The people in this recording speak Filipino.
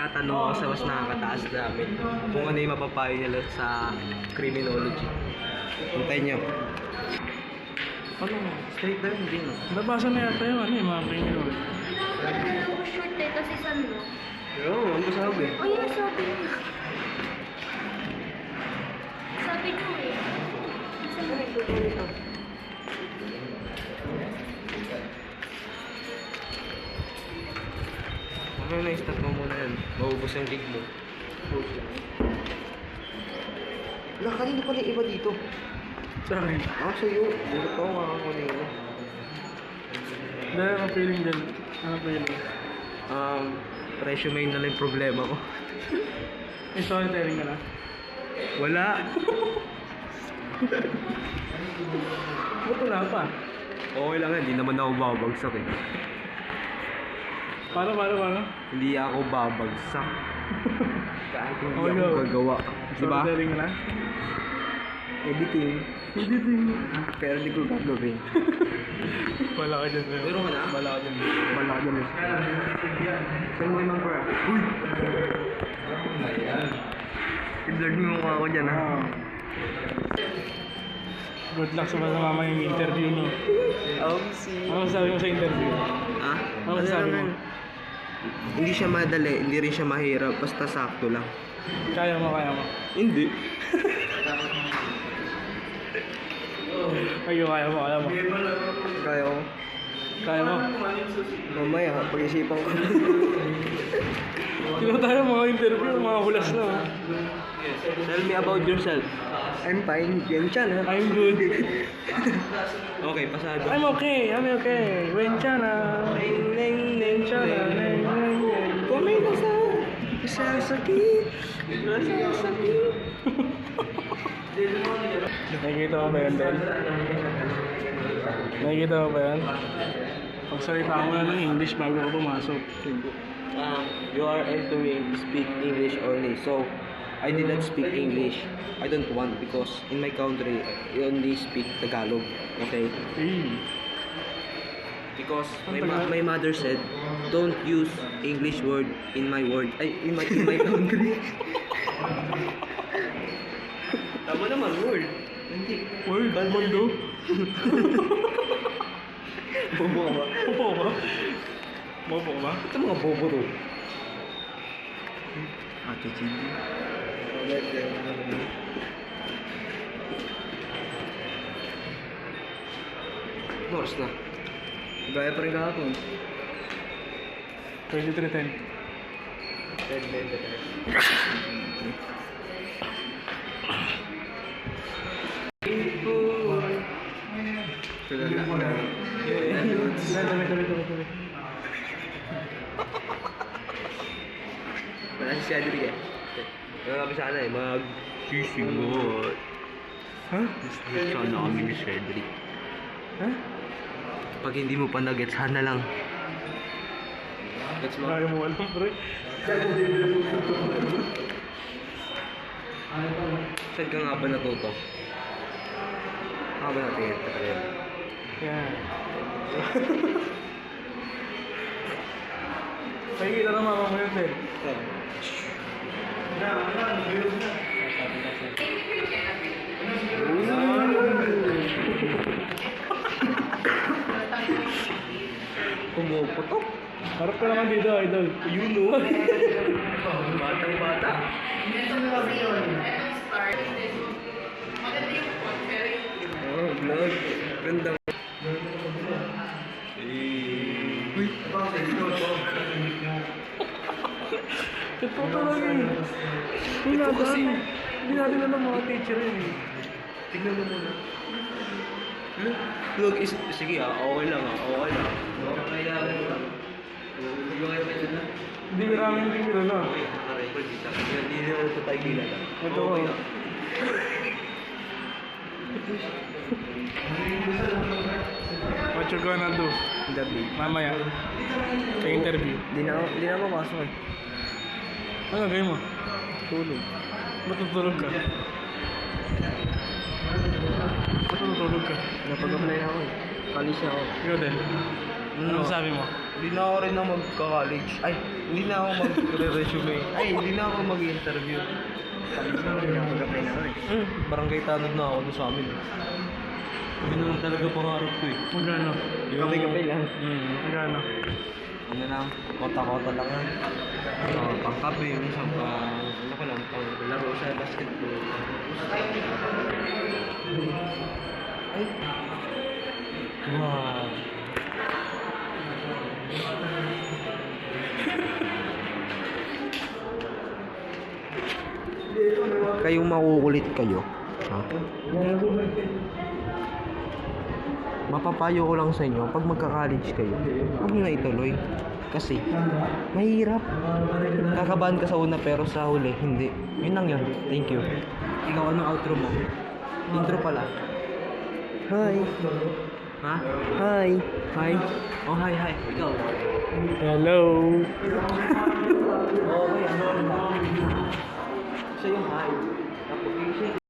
tatanong ako sa mas nakakataas namin kung ano yung mapapayo nila sa criminology. Hintayin nyo. Ano? Straight down din, no? Nabasa na yata yung ano, yung mga criminal. Ako short eh, kasi saan mo? Oo, ano ba sabi? Oh, yun ang sabi mo. Sabi ko eh. Saan mo ito? Ano na, stop mo muna yan. Maubos yung gig mo. Wala, kanina pala iba dito. Sa akin. Ako sa'yo. Bulat ako makakunino. Dahil ang feeling dyan. Ano feeling? Resume na lang yung problema ko. May storytelling ka na? Wala. Ba't wala pa? Okay lang yan, hindi naman ako babagsak eh. Paano? Hindi ako babagsak. Kahit hindi Okay, ako go. gagawa. Diba? Storytelling ka na? Editing. Pero hindi ko gagawin. Wala ka dyan. Pero ka na? Wala ka dyan. Wala ka dyan. Saan mo yung mga Uy! Ayan. I-vlog mo mukha ako dyan ha. Good luck sa mga yung interview, no? Ano sabi mo sa interview? Ha? Ano sabi mo? Hindi siya madali, hindi rin siya mahirap, basta sakto lang. Kaya mo. Hindi. Kaya mo. Kaya ko. Kaya mo. Mamaya, pag-isipan ko. Tignan tayo mga interview, mga hulas na. Oh. Tell me about yourself. I'm fine. Yan siya na. I'm good. Okay, pasado. I'm okay. Wenchana. Kumay na sa sakit. Nakikita mo ba yan, Ben? Nakikita mo ba yan? Pagsalita mo na ng English bago ka pumasok. You are entering to speak English only. So, I did not speak English. I don't want because in my country, we only speak Tagalog. Okay? Because my mother said, don't use English word in my country. Tama naman, word. Hindi. Word? Mundo? Bobo ka ba? Bobo ka ba? Ito mga bobo to. Chichi. Oras na. Gaya pa rin kahapon. 23:10. Tuloy. Wala si Cedric eh. Kaya kami sana eh, mag-sisingot. Ha? Sana kami ni Cedric. Ha? Pag hindi mo pa nag-gets, sana lang. Gets mo? Kaya mo alam, pre. Saan ka nga ba natuto? Nga ba natin ito ka rin? Yan. Nakikita na mama mo yun, Ben. Pumuputok. Harap ka naman dito, idol. Yun o. Batang bata. Oh, vlog. Ganda. Uy, bakit? Ito talaga eh. Hindi natin alam mga teacher yun eh. Tignan mo muna. Look, sige okay lang Okay lang. Okay lang. Hindi maraming hindi kilala. Okay, naka-record dito. Hindi naman ito tayo kilala. Ito ko. What you gonna do? Gabi. Mamaya. Sa interview. Hindi na mapasok eh. Ano gawin mo? Tulog. Matutulog ka? Matutulog ka? Napag-apply ako eh. College ako. Ikaw din. Ano sabi mo? Hindi na ako rin na magka-college. Ay, Hindi na ako mag-resume. Ay, hindi na ako mag-interview. Mag-apply na ako eh. Barangay tanod na ako doon sa amin. Yun naman talaga pangarap ko eh. Magkano? Kape-kape lang. Magkano? Ano lang, kota-kota lang yan. Pangkape, yung isang ano ko lang, pang laro sa basketball. Ay. Wow. Kayong makukulit kayo, ha? Mapapayo ko lang sa inyo, pag magka-college kayo, huwag nyo na ituloy. Kasi, mahirap. Kakabahan ka sa una pero sa huli, hindi. Yun lang yun. Thank you. Ikaw, anong outro mo? Intro pala. Hi. Ha? Hi. Hi. Oh, hi, hi. Ikaw. Hello. Okay, ano? Siya yung hi. Tapos,